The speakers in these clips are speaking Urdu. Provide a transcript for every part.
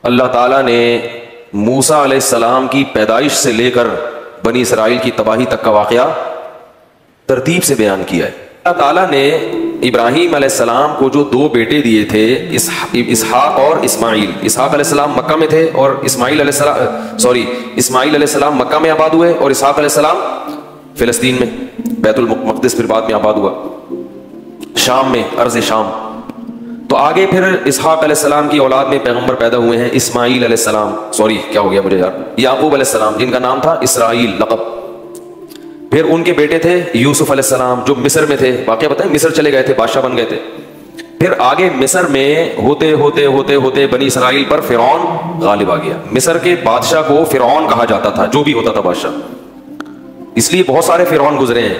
اللہ تعالیٰ نے موسیٰ علیہ السلام کی پیدائش سے لے کر بنی اسرائیل کی تباہی تک کا واقعہ ترتیب سے بیان کیا ہے۔ اللہ تعالیٰ نے ابراہیم علیہ السلام کو جو دو بیٹے دیے تھے، اسحاق اور اسماعیل۔ اسحاق علیہ السلام مکہ میں تھے اور اسماعیل علیہ السلام مکہ میں آباد ہوئے، اور اسحاق علیہ السلام فلسطین میں، بیت المقدس پھر بعد میں آباد ہوا، شام میں، ارض شام۔ تو آگے پھر اسحاق علیہ السلام کی اولاد میں پیغمبر پیدا ہوئے ہیں، اسماعیل علیہ السلام، یعقوب علیہ السلام جن کا نام تھا اسرائیل لقب۔ پھر ان کے بیٹے تھے یوسف علیہ السلام جو مصر میں تھے، واقعہ بتائیں، مصر چلے گئے تھے، بادشاہ بن گئے تھے۔ پھر آگے مصر میں ہوتے ہوتے ہوتے ہوتے بنی اسرائیل پر فرعون غالب آ گیا۔ مصر کے بادشاہ کو فرعون کہا جاتا تھا، جو بھی ہوتا تھا بادشاہ، اس لیے بہت سارے فرعون گزرے ہیں،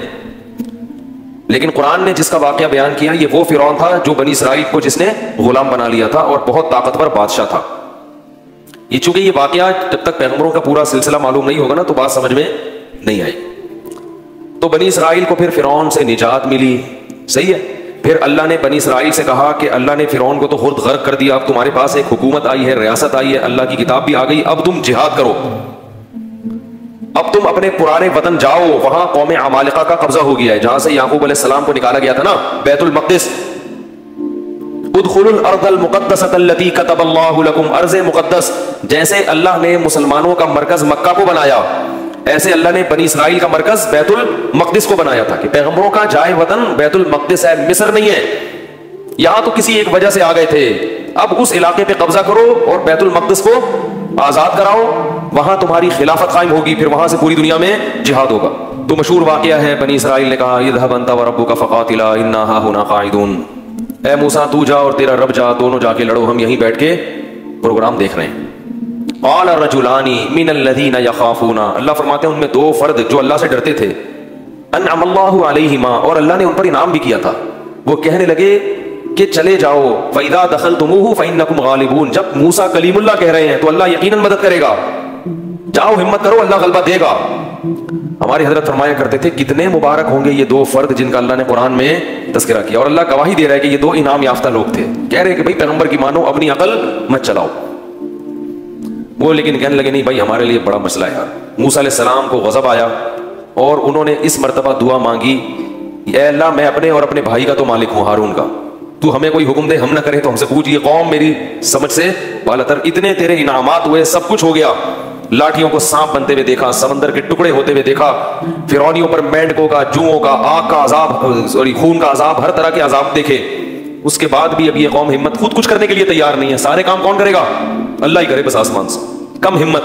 لیکن قرآن نے جس کا واقعہ بیان کیا یہ وہ فرعون تھا جو بنی اسرائیل کو جس نے غلام بنا لیا تھا اور بہت طاقتور بادشاہ تھا۔ یہ چونکہ یہ واقعہ جب تک پیغمبروں کا پورا سلسلہ معلوم نہیں ہوگا نا تو بات سمجھ میں نہیں آئی۔ تو بنی اسرائیل کو پھر فرعون سے نجات ملی، صحیح ہے۔ پھر اللہ نے بنی اسرائیل سے کہا کہ اللہ نے فرعون کو تو خود غرق کر دیا، اب تمہارے پاس ایک حکومت آئی ہے، ریاست آئی ہے، اللہ کی کتاب بھی آ گئی، اب تم جہاد کرو، اب تم اپنے پرانے وطن جاؤ۔ وہاں قوم عمالقہ کا قبضہ ہو گیا ہے، جہاں سے یعقوب علیہ السلام کو نکالا گیا تھا نا، بیت المقدس۔ ادخلوا الارض المقدسۃ التي كتب اللہ لکم، ارض مقدس، جیسے اللہ نے مسلمانوں کا مرکز مکہ کو بنایا، ایسے اللہ نے بنی اسرائیل کا مرکز بیت المقدس کو بنایا تھا کہ پیغمبروں کا جائے وطن بیت المقدس ہے، مصر نہیں ہے۔ یہاں تو کسی ایک وجہ سے آ گئے تھے، اب اس علاقے پہ قبضہ کرو اور بیت المقدس کو آزاد کراؤ، وہاں تمہاری خلافت قائم ہوگی، پھر وہاں سے پوری دنیا میں جہاد ہوگا۔ تو مشہور واقعہ ہے، بنی اسرائیل نے کہا اذهب انت وربك فقاتلا انا هاهنا قاعدون، اے موسیٰ تو جا اور تیرا رب جا، دونوں جا کے لڑو، ہم یہیں بیٹھ کے پروگرام دیکھ رہے ہیں۔ قال رجلان من الذين يخافون، اللہ فرماتے ہیں ان میں دو فرد جو اللہ سے ڈرتے تھے، انعم اللہ علیہما، اور اللہ نے ان پر انعام بھی کیا تھا، وہ کہنے لگے کہ چلے جاؤ، فَإِذَا دَخَلْتُمُوهُ فَإِنَّكُمْ غَالِبُونَ، جب موسیٰ کلیم اللہ کہہ رہے ہیں تو اللہ یقیناً مدد کرے گا، جاؤ ہمت کرو، اللہ غلبہ دے گا۔ ہمارے حضرت فرمایا کرتے تھے کتنے مبارک ہوں گے یہ دو فرد جن کا اللہ نے قرآن میں تذکرہ کیا، اور اللہ گواہی دے رہا ہے کہ یہ دو انعام یافتہ لوگ تھے، کہہ رہے ہیں کہ بھائی پیغمبر کی مانو، اپنی عقل مت چلاؤ۔ وہ لیکن کہنے لگے نہیں بھائی ہمارے لیے بڑا مسئلہ ہے یار۔ موسیٰ علیہ السلام کو غضب آیا اور انہوں نے اس مرتبہ دعا مانگی، اے اللہ میں اپنے اور اپنے بھائی کا تو مالک ہوں، ہارون کا، تو ہمیں کوئی حکم دے، ہم نہ کریں تو ہم سے پوچھ، یہ قوم میری سمجھ سے بالاتر، اتنے تیرے انعامات ہوئے، سب کچھ ہو گیا، لاٹھیوں کو سانپ بنتے ہوئے دیکھا، سمندر کے ٹکڑے ہوتے ہوئے دیکھا، فرعونیوں پر مینڈکوں کا، جوؤں کا، آگ کا عذاب، خون کا عذاب، ہر طرح کے عذاب دیکھے، اس کے بعد بھی اب یہ قوم ہمت خود کچھ کرنے کے لیے تیار نہیں ہے، سارے کام کون کرے گا؟ اللہ ہی کرے بس آسمان سے، کم ہمت۔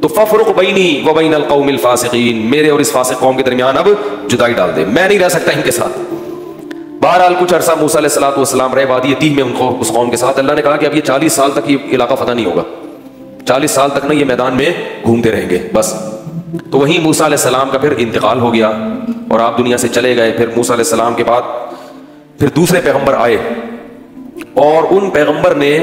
تو ففرق بینی و بین القوم الفاسقین، میرے اور اس فاسق قوم کے درمیان اب جدائی ڈال دے، میں نہیں رہ سکتا ان کے ساتھ۔ بہرحال کچھ عرصہ موسیٰ علیہ السلام رہے، وادی تیہ میں ان کو اس قوم کے ساتھ، اللہ نے کہا کہ اب یہ 40 سال تک یہ علاقہ فتح نہیں ہوگا، 40 سال تک نا یہ میدان میں گھومتے رہیں گے بس۔ تو وہیں موسیٰ علیہ السلام کا پھر انتقال ہو گیا اور آپ دنیا سے چلے گئے۔ پھر موسیٰ علیہ السلام کے بعد پھر دوسرے پیغمبر آئے اور ان پیغمبر نے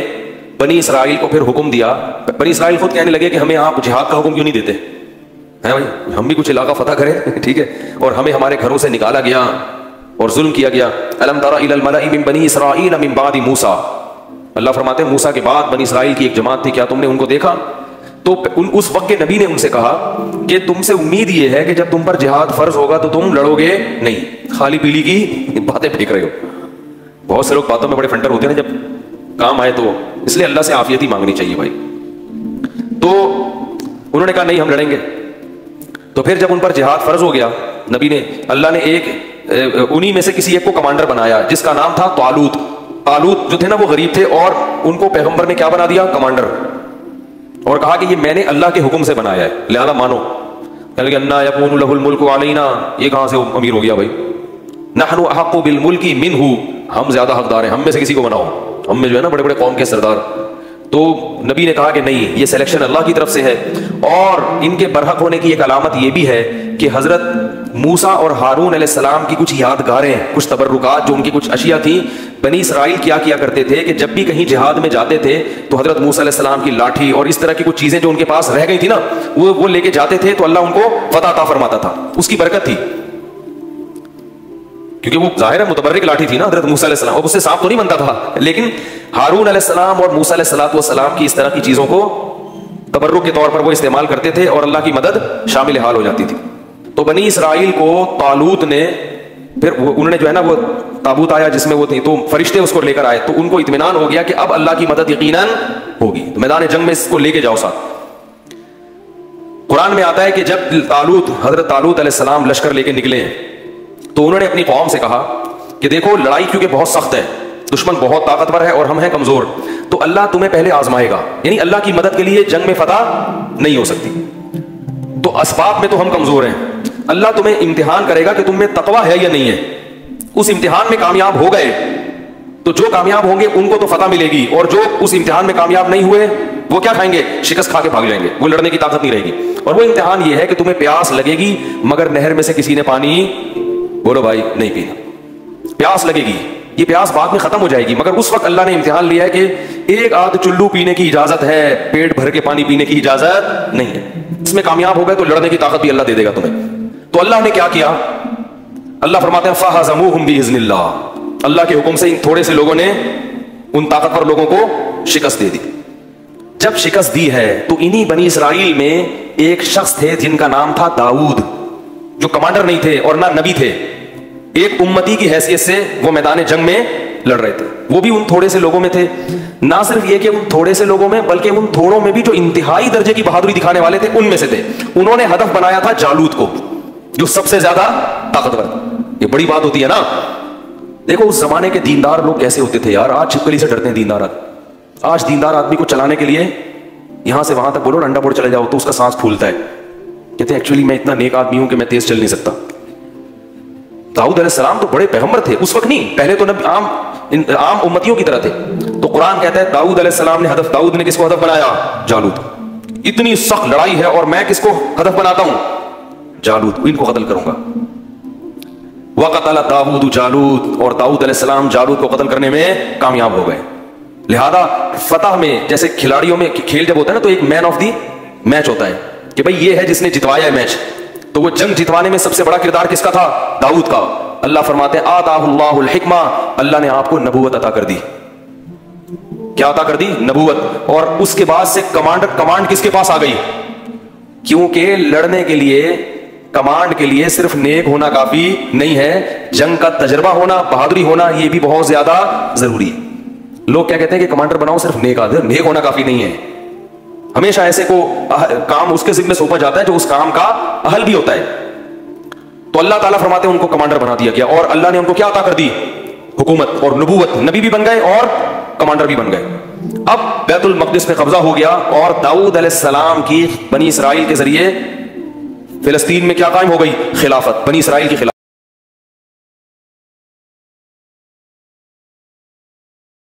بنی اسرائیل کو پھر حکم دیا۔ بنی اسرائیل خود کہنے لگے کہ ہمیں آپ جہاد کا حکم کیوں نہیں دیتے ہیں بھائی، ہم بھی کچھ علاقہ فتح کریں ٹھیک ہے، اور ہمیں ہمارے گھروں سے نکالا گیا اور ظلم کیا گیا۔ الم تر الی الملأ من بنی اسرائیل من بعد موسیٰ، اللہ فرماتے ہیں موسیٰ کے بعد بنی اسرائیل کی ایک جماعت تھی، کیا تم نے ان کو دیکھا؟ تو اس وقت کے نبی نے ان سے کہا کہ تم سے امید یہ ہے کہ جب تم پر جہاد فرض ہوگا تو تم لڑو گے نہیں، خالی پیلی کی باتیں پھینک رہے ہو۔ بہت سے لوگ باتوں میں بڑے فنٹر ہوتے ہیں نا، جب کام آئے تو اس لیے اللہ سے عافیت ہی مانگنی چاہیے بھائی۔ تو انہوں نے کہا نہیں ہم لڑیں گے۔ تو پھر جب ان پر جہاد فرض ہو گیا، نبی نے، اللہ نے ایک انہی میں سے کسی ایک کو کمانڈر بنایا جس کا نام تھا طالوت۔ طالوت جو تھے نا وہ غریب تھے اور ان کو پیغمبر نے کیا بنا دیا؟ کمانڈر، اور کہا کہ یہ میں نے اللہ کے حکم سے بنایا ہے لہذا مانو۔ کہنے لگے انا یکون لہ الملک علینا، یہ کہاں سے امیر ہو گیا بھائی؟ نحن احق بالملک منہ، ہم زیادہ حقدار ہیں، ہم میں سے کسی کو بناؤ، ہم میں جو ہے نا بڑے بڑے قوم کے سردار۔ تو نبی نے کہا کہ نہیں، یہ سلیکشن اللہ کی طرف سے ہے، اور ان کے برحق ہونے کی ایک علامت یہ بھی ہے کہ حضرت موسیٰ اور ہارون علیہ السلام کی کچھ یادگاریں، کچھ تبرکات، جو ان کی کچھ اشیاء تھیں۔ بنی اسرائیل کیا کرتے تھے کہ جب بھی کہیں جہاد میں جاتے تھے تو حضرت موسیٰ علیہ السلام کی لاٹھی اور اس طرح کی کچھ چیزیں جو ان کے پاس رہ گئی تھی نا وہ لے کے جاتے تھے، تو اللہ ان کو فتح عطا فرماتا تھا، اس کی برکت تھی۔ کیونکہ وہ ظاہر ہے متبرک لاٹھی تھی نا حضرت موسیٰ علیہ السلام، اب اس سے سانپ تو نہیں بنتا تھا، لیکن ہارون علیہ السلام اور موسیٰ علیہ السلام کی اس طرح کی چیزوں کو تبرک کے طور پر وہ استعمال کرتے تھے اور اللہ کی مدد شامل حال ہو جاتی تھی. تو بنی اسرائیل کو طالوت نے پھر انہوں نے جو ہے نا وہ تابوت آیا جس میں وہ تھی، تو فرشتے اس کو لے کر آئے، تو ان کو اطمینان ہو گیا کہ اب اللہ کی مدد یقیناً ہوگی، تو میدان جنگ میں اس کو لے کے جاؤ ساتھ. قرآن میں آتا ہے کہ جب حضرت طالوت علیہ السلام لشکر لے کے نکلے ہیں تو انہوں نے اپنی قوم سے کہا کہ دیکھو لڑائی کیونکہ بہت سخت ہے، دشمن بہت طاقتور ہے اور ہم ہیں کمزور، تو اللہ تمہیں پہلے آزمائے گا، یعنی اللہ کی مدد کے لیے جنگ میں فتح نہیں ہو سکتی، تو اسباب میں تو ہم کمزور ہیں، اللہ تمہیں امتحان کرے گا کہ تم میں تقویٰ ہے یا نہیں ہے. اس امتحان میں کامیاب ہو گئے تو جو کامیاب ہوں گے ان کو تو فتح ملے گی، اور جو اس امتحان میں کامیاب نہیں ہوئے وہ کیا کھائیں گے؟ شکست کھا کے بھاگ جائیں گے، وہ لڑنے کی طاقت نہیں رہے گی. اور وہ امتحان یہ ہے کہ تمہیں پیاس لگے گی مگر نہر میں سے کسی نے پانی بولو بھائی نہیں پینا، پیاس لگے گی، یہ پیاس بعد میں ختم ہو جائے گی، مگر اس وقت اللہ نے امتحان لیا ہے کہ ایک آدھ چلو پینے کی اجازت ہے، پیٹ بھر کے پانی پینے کی اجازت نہیں ہے. اس میں کامیاب ہو گئے تو لڑنے کی طاقت بھی اللہ دے دے گا تمہیں. تو اللہ نے کیا کیا؟ اللہ فرماتے ہیں فَهَزَمُوهُمْ بِإِذْنِ اللَّهِ، اللہ کے حکم سے ان تھوڑے سے لوگوں نے ان طاقتور لوگوں کو شکست دے دی. جب شکست دی ہے تو انہی بنی اسرائیل میں ایک شخص تھے جن کا نام تھا داؤد، جو کمانڈر نہیں تھے اور نہ نبی تھے، ایک امتی کی حیثیت سے وہ میدان جنگ میں لڑ رہے تھے. وہ بھی ان تھوڑے سے لوگوں میں تھے. نہ صرف یہ کہ ان تھوڑے سے لوگوں میں بلکہ ان تھوڑوں میں بھی جو انتہائی درجے کی بہادری دکھانے والے تھے ان میں سے تھے. انہوں نے ہدف بنایا تھا جالوت کو جو سب سے زیادہ طاقتور. یہ بڑی بات ہوتی ہے نا. دیکھو اس زمانے کے دیندار لوگ کیسے ہوتے تھے یار. آج چھپکلی سے ڈرتے ہیں دیندار. آج دیندار آدمی کو چلانے کے لیے یہاں سے وہاں تک بولو ڈنڈا بوڑ چلے جاؤ تو اس کا سانس پھولتا ہے. کہتے ہیں ایکچولی میں اتنا نیک آدمی ہوں کہ میں تیز چل نہیں سکتا. داؤد علیہ السلام تو بڑے پیغمبر تھے اس وقت نہیں، پہلے تو عام امتیوں کی طرح تھے. تو قرآن کہتا ہے داؤد علیہ السلام نے ہدف، داؤد نے کس کو ہدف بنایا؟ جالوت. اتنی سخت لڑائی ہے اور میں کس کو ہدف بناتا ہوں؟ جالوت. ان کو قتل کروں گا. وقتل داؤد جالوت، اور داؤد علیہ السلام جالوت کو قتل کرنے میں کامیاب ہو گئے. لہذا فتح میں جیسے کھلاڑیوں میں کھیل جب ہوتا ہے نا تو ایک مین آف دی میچ ہوتا ہے کہ بھئی یہ ہے جس نے جتوایا ہے میچ. تو وہ جنگ جتوانے میں سب سے بڑا کردار کس کا تھا؟ داؤد کا. اللہ فرماتے ہیں آتاہ اللہ الحکمہ، اللہ نے آپ کو نبوت عطا کر دی. کیا عطا کر دی؟ نبوت. اور اس کے بعد سے کمانڈ کس کے پاس آ گئی؟ کیونکہ لڑنے کے لیے کمانڈ کے لیے صرف نیک ہونا کافی نہیں ہے، جنگ کا تجربہ ہونا، بہادری ہونا یہ بھی بہت زیادہ ضروری ہے. لوگ کیا کہتے ہیں کہ کمانڈر بناؤ صرف نیک ہونا کافی نہیں ہے. ہمیشہ ایسے کو کام اس کے ذمہ سونپا جاتا ہے جو اس کام کا اہل بھی ہوتا ہے. تو اللہ تعالیٰ فرماتے ہیں ان کو کمانڈر بنا دیا گیا، اور اللہ نے ان کو کیا عطا کر دی؟ حکومت اور نبوت. نبی بھی بن گئے اور کمانڈر بھی بن گئے. اب بیت المقدس پہ قبضہ ہو گیا اور داؤد علیہ السلام کی بنی اسرائیل کے ذریعے فلسطین میں کیا قائم ہو گئی؟ خلافت. بنی اسرائیل کی خلافت.